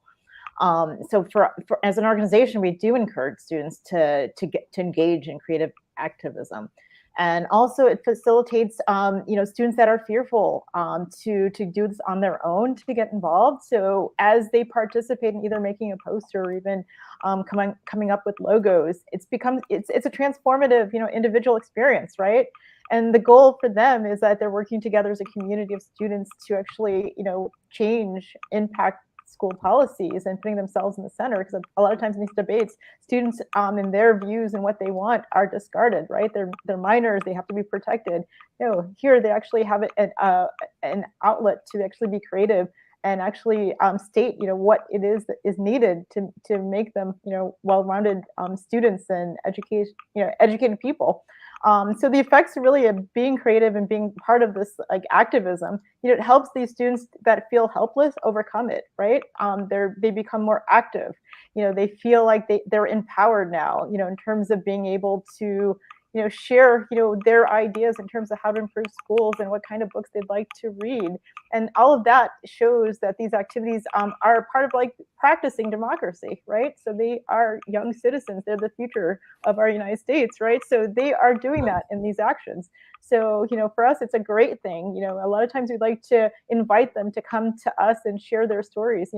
So for as an organization, we do encourage students to engage in creative activism. And also it facilitates, students that are fearful to do this on their own to get involved. So as they participate in either making a poster or even coming up with logos, it's a transformative, individual experience, right? And the goal for them is that they're working together as a community of students to actually, change, impact school policies and putting themselves in the center, because a lot of times in these debates, students and their views and what they want are discarded, right? They're minors, they have to be protected. Here they actually have an outlet to actually be creative and actually state, what it is that is needed to make them, well-rounded students and educated people. So the effects really of being creative and being part of this activism, it helps these students that feel helpless overcome it, right? They become more active. They feel like they're empowered now, in terms of being able to, share, their ideas in terms of how to improve schools and what kind of books they'd like to read. And all of that shows that these activities are part of practicing democracy, right? So they are young citizens. They're the future of our United States, right? So they are doing that in these actions. So, for us, it's a great thing. A lot of times we'd like to invite them to come to us and share their stories,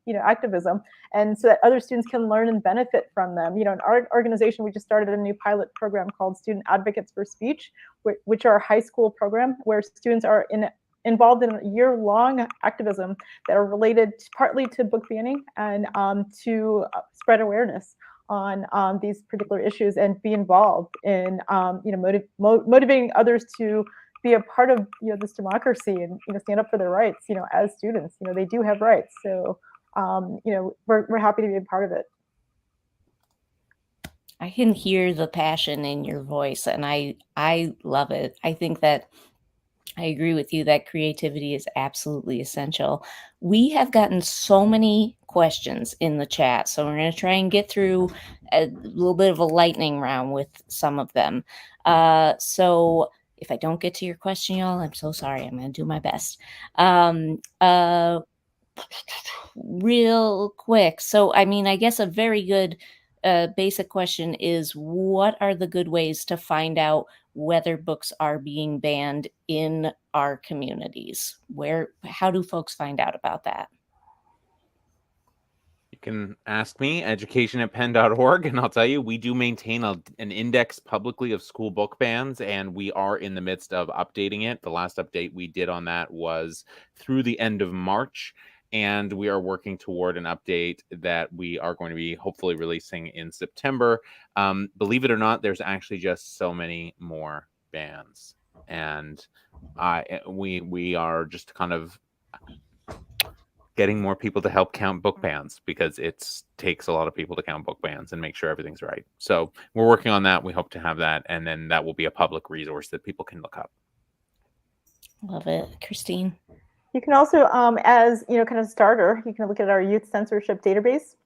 activism, and so that other students can learn and benefit from them. In our organization, we just started a new pilot program called Student Advocates for Speech, which are a high school program where students are involved in a year-long activism that are related partly to book banning and to spread awareness on these particular issues and be involved in motivating others to be a part of this democracy and stand up for their rights as students. They do have rights, so we're happy to be a part of it. I can hear the passion in your voice, and I love it. I think that I agree with you that creativity is absolutely essential. We have gotten so many questions in the chat, so we're going to try and get through a little bit of a lightning round with some of them. So if I don't get to your question, y'all, I'm so sorry. I'm going to do my best. Real quick. So, I guess a very good basic question is, what are the good ways to find out whether books are being banned in our communities? How do folks find out about that? You can ask me, education@penn.org, and I'll tell you, we do maintain an index publicly of school book bans, and we are in the midst of updating it. The last update we did on that was through the end of March, and we are working toward an update that we are going to be hopefully releasing in September. Believe it or not, there's actually just so many more bans, and we are just kind of getting more people to help count book bans, because it takes a lot of people to count book bans and make sure everything's right. So we're working on that. We hope to have that, and then that will be a public resource that people can look up. Love it. Christine? You can also, as kind of starter, you can look at our youth censorship database.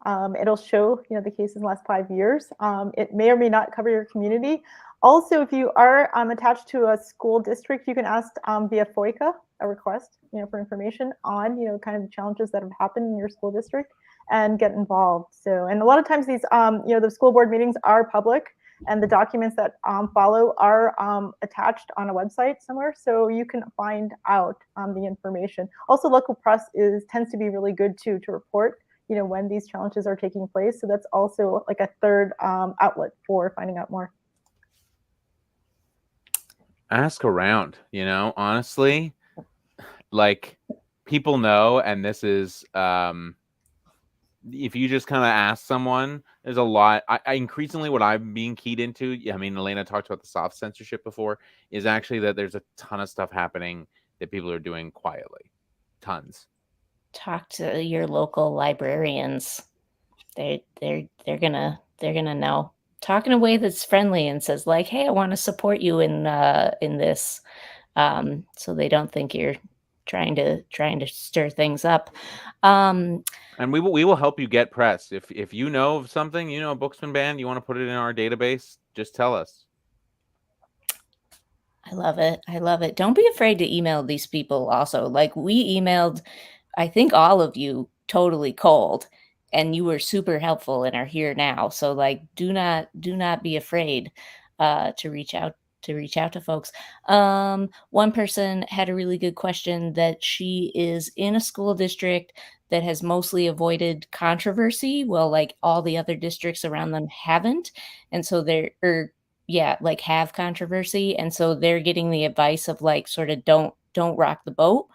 It'll show the cases in the last 5 years. It may or may not cover your community. Also, if you are attached to a school district, you can ask via FOIA a request, for information on kind of the challenges that have happened in your school district and get involved. So, and a lot of times these the school board meetings are public, and the documents that follow are attached on a website somewhere, so you can find out the information. Also, local press tends to be really good too to report, when these challenges are taking place. So that's also like a third outlet for finding out more. Ask around, honestly, people know, and this is if you just kind of ask someone, there's a lot. I increasingly, what I'm being keyed into, Elena talked about the soft censorship before, is actually that there's a ton of stuff happening that people are doing quietly. Tons. Talk to your local librarians. They're gonna know. Talk in a way that's friendly and says hey, I want to support you in this, so they don't think you're trying to stir things up. And we will help you get press. If you know of something, a book's been banned, you want to put it in our database, just tell us. I love it. I love it. Don't be afraid to email these people also. Like we emailed, I think all of you totally cold and you were super helpful and are here now. So like do not be afraid to reach out to folks. One person had a really good question that she is in a school district that has mostly avoided controversy. Well, like all the other districts around them haven't. And so yeah, like have controversy, and so they're getting the advice of like sort of don't rock the boat.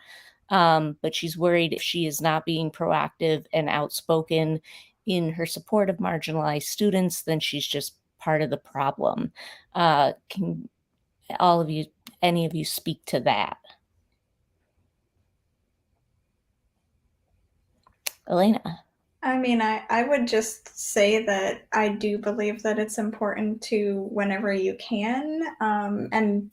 But she's worried if she is not being proactive and outspoken in her support of marginalized students, then she's just part of the problem. Can all of you, any of you, speak to that? Elena. I mean, I would just say that I do believe that it's important to, whenever you can, and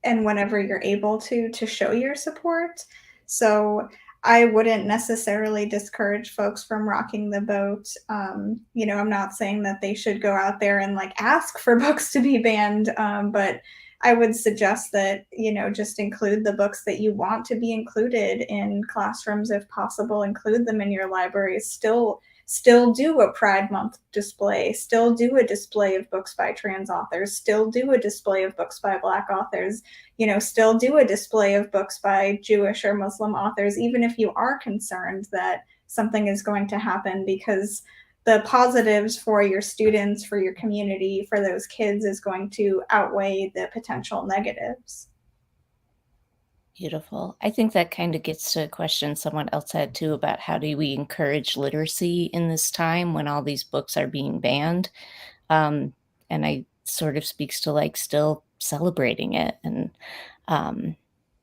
whenever you're able to show your support. So I wouldn't necessarily discourage folks from rocking the boat. I'm not saying that they should go out there and like ask for books to be banned, but I would suggest that, just include the books that you want to be included in classrooms if possible, include them in your libraries, still do a Pride Month display, still do a display of books by trans authors, still do a display of books by Black authors, still do a display of books by Jewish or Muslim authors, even if you are concerned that something is going to happen, because the positives for your students, for your community, for those kids is going to outweigh the potential negatives. Beautiful. I think that kind of gets to a question someone else had too about how do we encourage literacy in this time when all these books are being banned. And I sort of speaks to like still celebrating it. And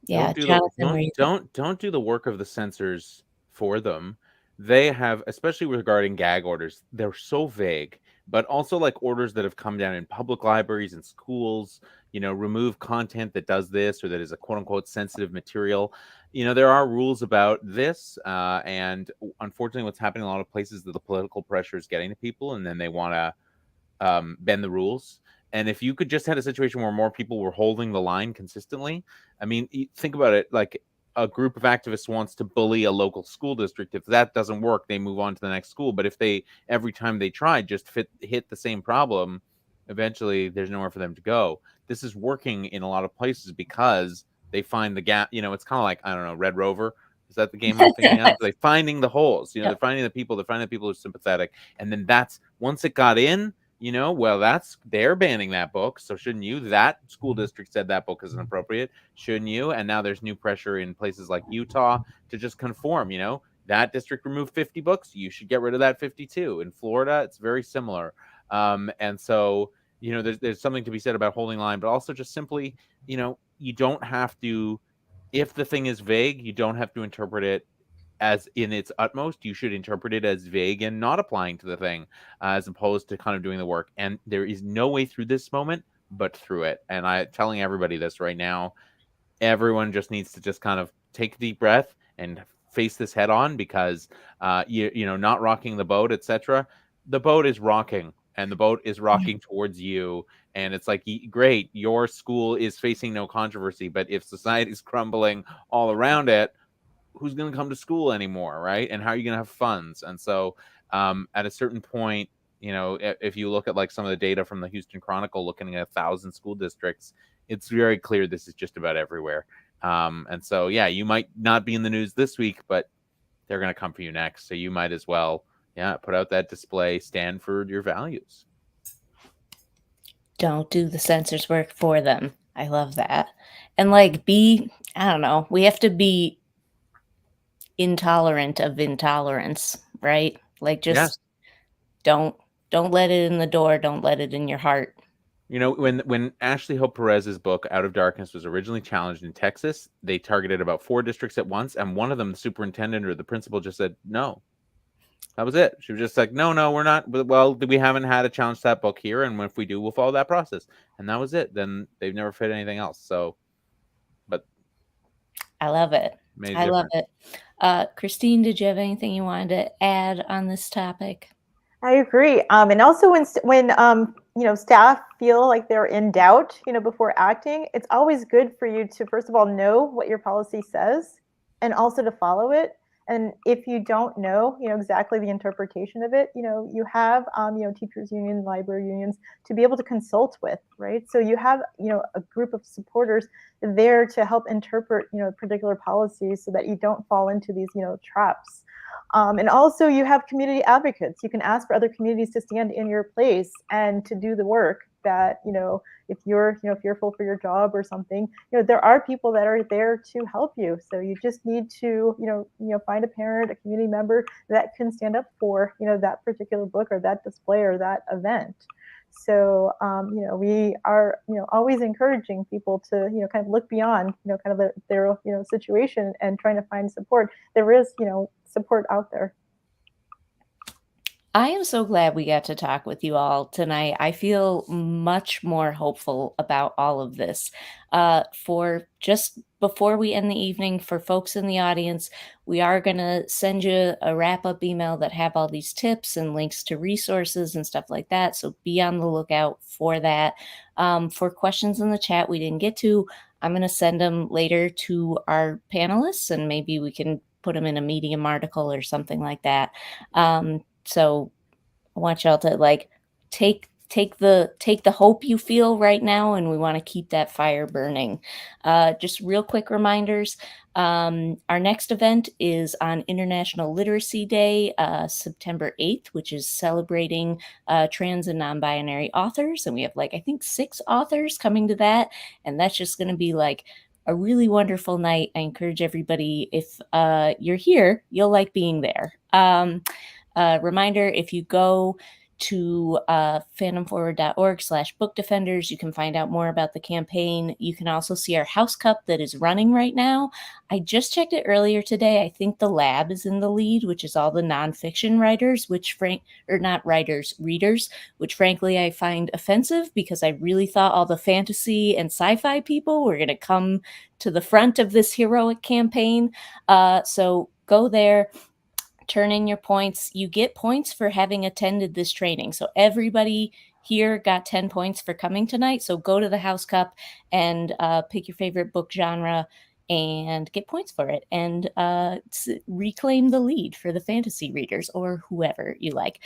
yeah, Jonathan, don't do the work of the censors for them. They have, especially regarding gag orders, they're so vague, but also like orders that have come down in public libraries and schools, remove content that does this or that is a quote unquote sensitive material. There are rules about this. And unfortunately, what's happening in a lot of places is that the political pressure is getting to people and then they want to bend the rules. And if you could just had a situation where more people were holding the line consistently, I mean, think about it, like a group of activists wants to bully a local school district. If that doesn't work, they move on to the next school. But if they, every time they try, just hit the same problem, eventually there's nowhere for them to go. This is working in a lot of places because they find the gap. It's kind of like, I don't know, Red Rover. Is that the game I'm thinking of? Like finding the holes, they're finding the people who are sympathetic. And then that's, once it got in, well, they're banning that book. So shouldn't you? That school district said that book is inappropriate. Shouldn't you? And now there's new pressure in places like Utah to just conform. That district removed 50 books. You should get rid of that 52. In Florida, it's very similar. And so, there's something to be said about holding line, but also just simply, you don't have to, if the thing is vague, you don't have to interpret it as in its utmost. You should interpret it as vague and not applying to the thing, as opposed to kind of doing the work. And there is no way through this moment but through it. And I'm telling everybody this right now. Everyone just needs to just kind of take a deep breath and face this head on, because not rocking the boat, etc. The boat is rocking, and the boat is rocking towards you. And it's like, great, your school is facing no controversy, but if society's crumbling all around it, who's going to come to school anymore, right? And how are you going to have funds? And so at a certain point, if you look at like some of the data from the Houston Chronicle looking at 1,000 school districts, it's very clear this is just about everywhere. And so, yeah, you might not be in the news this week, but they're going to come for you next. So you might as well, put out that display, stand for your values. don't do the censors work for them. I love that. And like I don't know, we have to be intolerant of intolerance, right? Like just don't let it in the door, don't let it in your heart. When Ashley Hope Perez's book Out of Darkness was originally challenged in Texas, they targeted about 4 districts at once, and one of them, the superintendent or the principal, just said no. That was it. She was just like, no, we're not. Well, we haven't had a challenge to that book here, and if we do, we'll follow that process. And that was it. Then they've never fit anything else. So, but I love it. Love it. Christine, did you have anything you wanted to add on this topic? I agree. And also when staff feel like they're in doubt, before acting, it's always good for you to first of all know what your policy says, and also to follow it. And if you don't know, exactly the interpretation of it, you have teachers union, library unions to be able to consult with, right? So you have a group of supporters there to help interpret particular policies so that you don't fall into these traps. And also you have community advocates. You can ask for other communities to stand in your place and to do the work that, if you're, fearful for your job or something, there are people that are there to help you. So you just need to, find a parent, a community member that can stand up for, that particular book or that display or that event. So, we are, always encouraging people to, kind of look beyond, kind of their, situation and trying to find support. There is, support out there. I am so glad we got to talk with you all tonight. I feel much more hopeful about all of this. For just before we end the evening, for folks in the audience, we are going to send you a wrap-up email that have all these tips and links to resources and stuff like that. So be on the lookout for that. For questions in the chat we didn't get to, I'm going to send them later to our panelists, and maybe we can put them in a Medium article or something like that. So I want y'all to take the hope you feel right now, and we want to keep that fire burning. Just real quick reminders. Our next event is on International Literacy Day, September 8th, which is celebrating trans and non-binary authors. And we have I think 6 authors coming to that. And that's just going to be a really wonderful night. I encourage everybody, if you're here, you'll like being there. Reminder, if you go to fandomforward.org/book defenders, you can find out more about the campaign. You can also see our house cup that is running right now. I just checked it earlier today. I think the lab is in the lead, which is all the nonfiction writers, readers, which frankly I find offensive because I really thought all the fantasy and sci-fi people were going to come to the front of this heroic campaign. So go there. Turn in your points. You get points for having attended this training. So everybody here got 10 points for coming tonight. So go to the House Cup and pick your favorite book genre and get points for it, and reclaim the lead for the fantasy readers or whoever you like.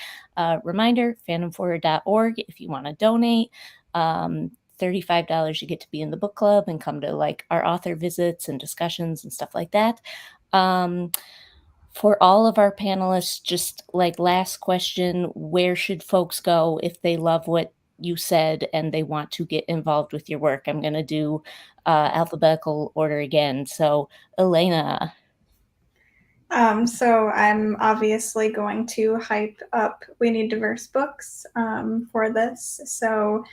Reminder, fandomforward.org if you want to donate. $35, you get to be in the book club and come to our author visits and discussions and stuff like that. For all of our panelists, just last question, where should folks go if they love what you said and they want to get involved with your work? I'm going to do alphabetical order again. So Elena. So I'm obviously going to hype up We Need Diverse Books for this. So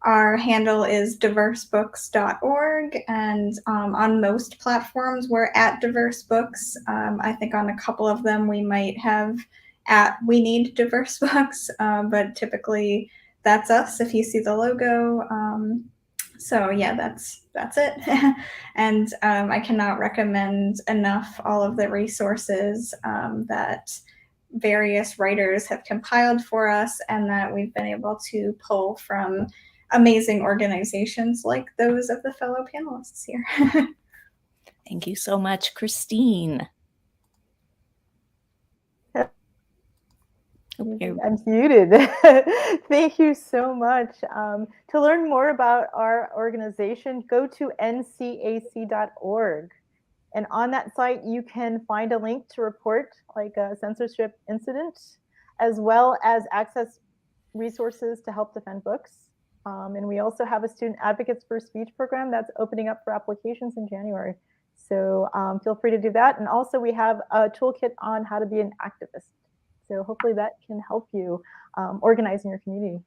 our handle is diversebooks.org, and on most platforms we're at Diverse Books. I think on a couple of them we might have at We Need Diverse Books, but typically that's us if you see the logo. So yeah, that's it. And I cannot recommend enough all of the resources that various writers have compiled for us and that we've been able to pull from amazing organizations like those of the fellow panelists here. Thank you so much, Christine. I'm muted. Thank you so much. To learn more about our organization, go to ncac.org. And on that site, you can find a link to report a censorship incident, as well as access resources to help defend books. And we also have a Student Advocates for Speech program that's opening up for applications in January. So feel free to do that. And also we have a toolkit on how to be an activist. So hopefully that can help you organize in your community.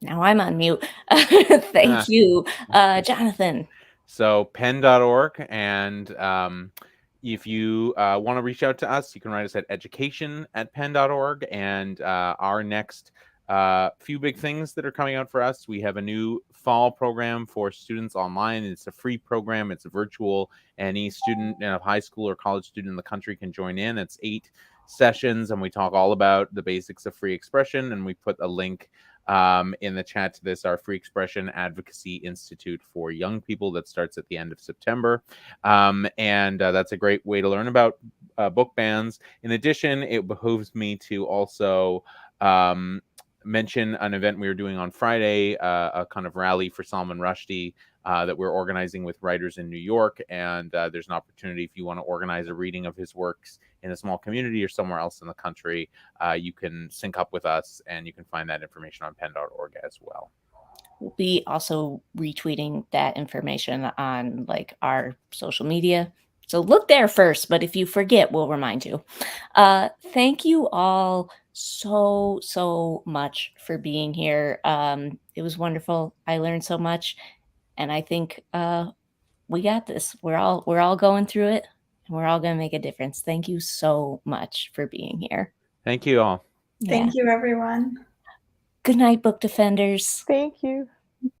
Now I'm on mute. Thank you, Jonathan. So pen.org, and if you want to reach out to us, you can write us at education@pen.org. And our next few big things that are coming out for us, we have a new fall program for students online. It's a free program. It's virtual. Any student, high school or college student in the country can join in. It's 8 sessions, and we talk all about the basics of free expression. And we put a link in the chat to this, our Free Expression Advocacy Institute for Young People that starts at the end of September. And that's a great way to learn about book bans. In addition, it behooves me to also mention an event we were doing on Friday, a kind of rally for Salman Rushdie that we're organizing with writers in New York. And there's an opportunity if you want to organize a reading of his works in a small community or somewhere else in the country, you can sync up with us, and you can find that information on pen.org as well. We'll be also retweeting that information on like our social media. So look there first, but if you forget, we'll remind you. Thank you all so much for being here. It was wonderful. I learned so much, and I think we got this. We're all going through it, and we're all going to make a difference. Thank you so much for being here. Thank you all. Thank you, everyone. Good night, book defenders. Thank you.